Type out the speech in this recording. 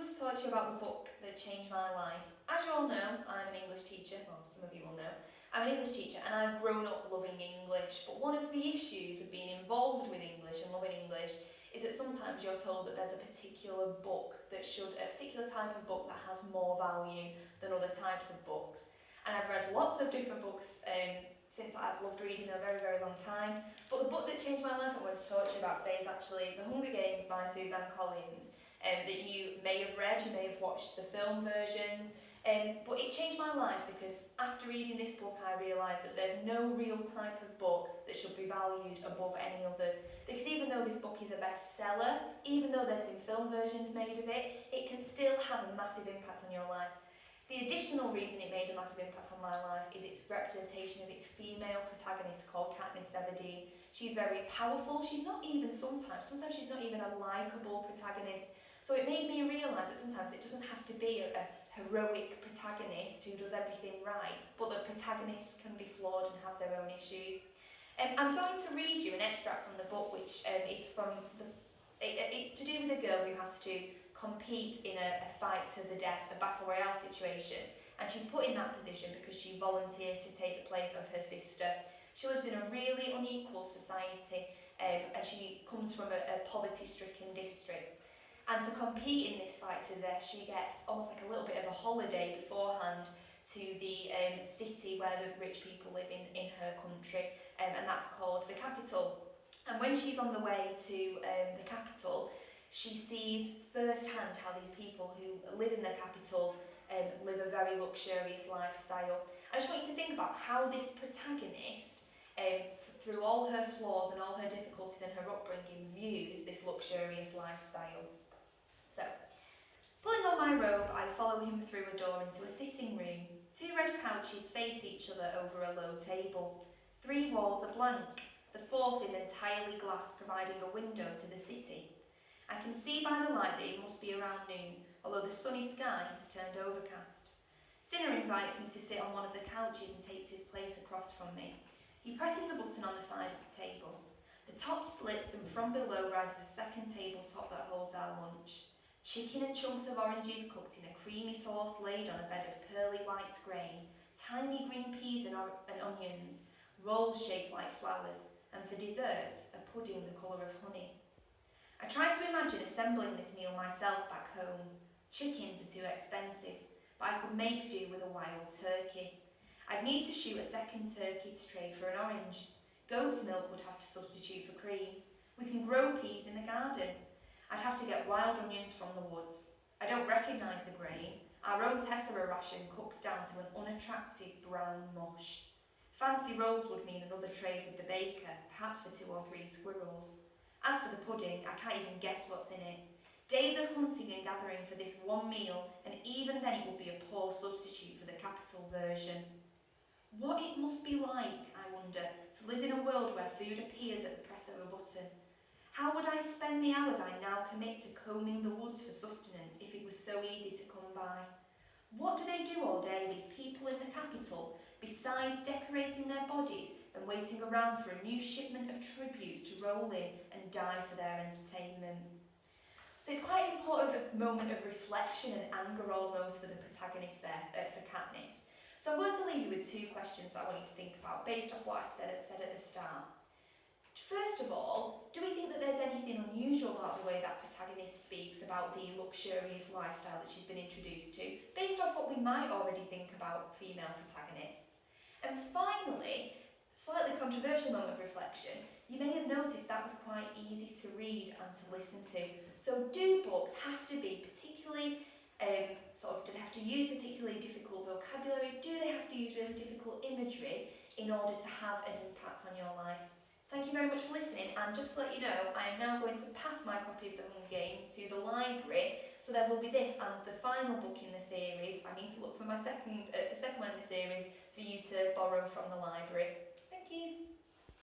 to talk to you about the book that changed my life. As you all know, I'm an English teacher, well some of you will know. I'm an English teacher and I've grown up loving English, but one of the issues with being involved with English and loving English is that sometimes you're told that there's a particular book a particular type of book that has more value than other types of books. And I've read lots of different books since I've loved reading a very, very long time. But the book that changed my life I want to talk to you about today is actually The Hunger Games by Suzanne Collins. That you may have read, you may have watched the film versions, but it changed my life because after reading this book I realised that there's no real type of book that should be valued above any others. Because even though this book is a bestseller, even though there's been film versions made of it, it can still have a massive impact on your life. The additional reason it made a massive impact on my life is its representation of its female protagonist called Katniss Everdeen. She's very powerful, she's not even sometimes she's not even a likeable protagonist. So it made me realise that sometimes it doesn't have to be a heroic protagonist who does everything right, but that protagonists can be flawed and have their own issues. I'm going to read you an extract from the book which is from it's to do with a girl who has to compete in a fight to the death, a battle royale situation, and she's put in that position because she volunteers to take the place of her sister. She lives in a really unequal society and she comes from a poverty-stricken district. And to compete in this fight to the death, she gets almost like a little bit of a holiday beforehand to the city where the rich people live in her country, and that's called the capital. And when she's on the way to the capital, she sees firsthand how these people who live in the capital live a very luxurious lifestyle. I just want you to think about how this protagonist, through all her flaws and all her difficulties in her upbringing, views this luxurious lifestyle. So, pulling on my robe, I follow him through a door into a sitting room. 2 red couches face each other over a low table. 3 walls are blank. The 4th is entirely glass, providing a window to the city. I can see by the light that it must be around noon, although the sunny sky has turned overcast. Sinner invites me to sit on one of the couches and takes his place across from me. He presses a button on the side of the table. The top splits and from below rises a second tabletop that holds our lunch. Chicken and chunks of oranges cooked in a creamy sauce laid on a bed of pearly white grain, tiny green peas and onions, rolls shaped like flowers, and for dessert, a pudding the colour of honey. I tried to imagine assembling this meal myself back home. Chickens are too expensive, but I could make do with a wild turkey. I'd need to shoot a second turkey to trade for an orange. Goat's milk would have to substitute for cream. We can grow peas in the garden. I'd have to get wild onions from the woods. I don't recognise the grain. Our own tessera ration cooks down to an unattractive brown mush. Fancy rolls would mean another trade with the baker, perhaps for 2 or 3 squirrels. As for the pudding, I can't even guess what's in it. Days of hunting and gathering for this one meal, and even then it would be a poor substitute for the capital version. What it must be like, I wonder, to live in a world where food appears at the press of a button. How would I spend the hours I now commit to combing the woods for sustenance if it was so easy to come by? What do they do all day, these people in the capital, besides decorating their bodies and waiting around for a new shipment of tributes to roll in and die for their entertainment? So it's quite an important moment of reflection and anger almost for the protagonist there, for Katniss. So I'm going to leave you with 2 questions that I want you to think about based off what I said at the start. First of all, do we think that there's anything unusual about the way that protagonist speaks about the luxurious lifestyle that she's been introduced to, based off what we might already think about female protagonists? And finally, slightly controversial moment of reflection, you may have noticed that was quite easy to read and to listen to. So do books have to be particularly, do they have to use particularly difficult vocabulary? Do they have to use really difficult imagery in order to have an impact on your life? Thank you very much for listening, and just to let you know, I am now going to pass my copy of The Hunger Games to the library, so there will be this and the final book in the series. I need to look for my second one in the series for you to borrow from the library. Thank you.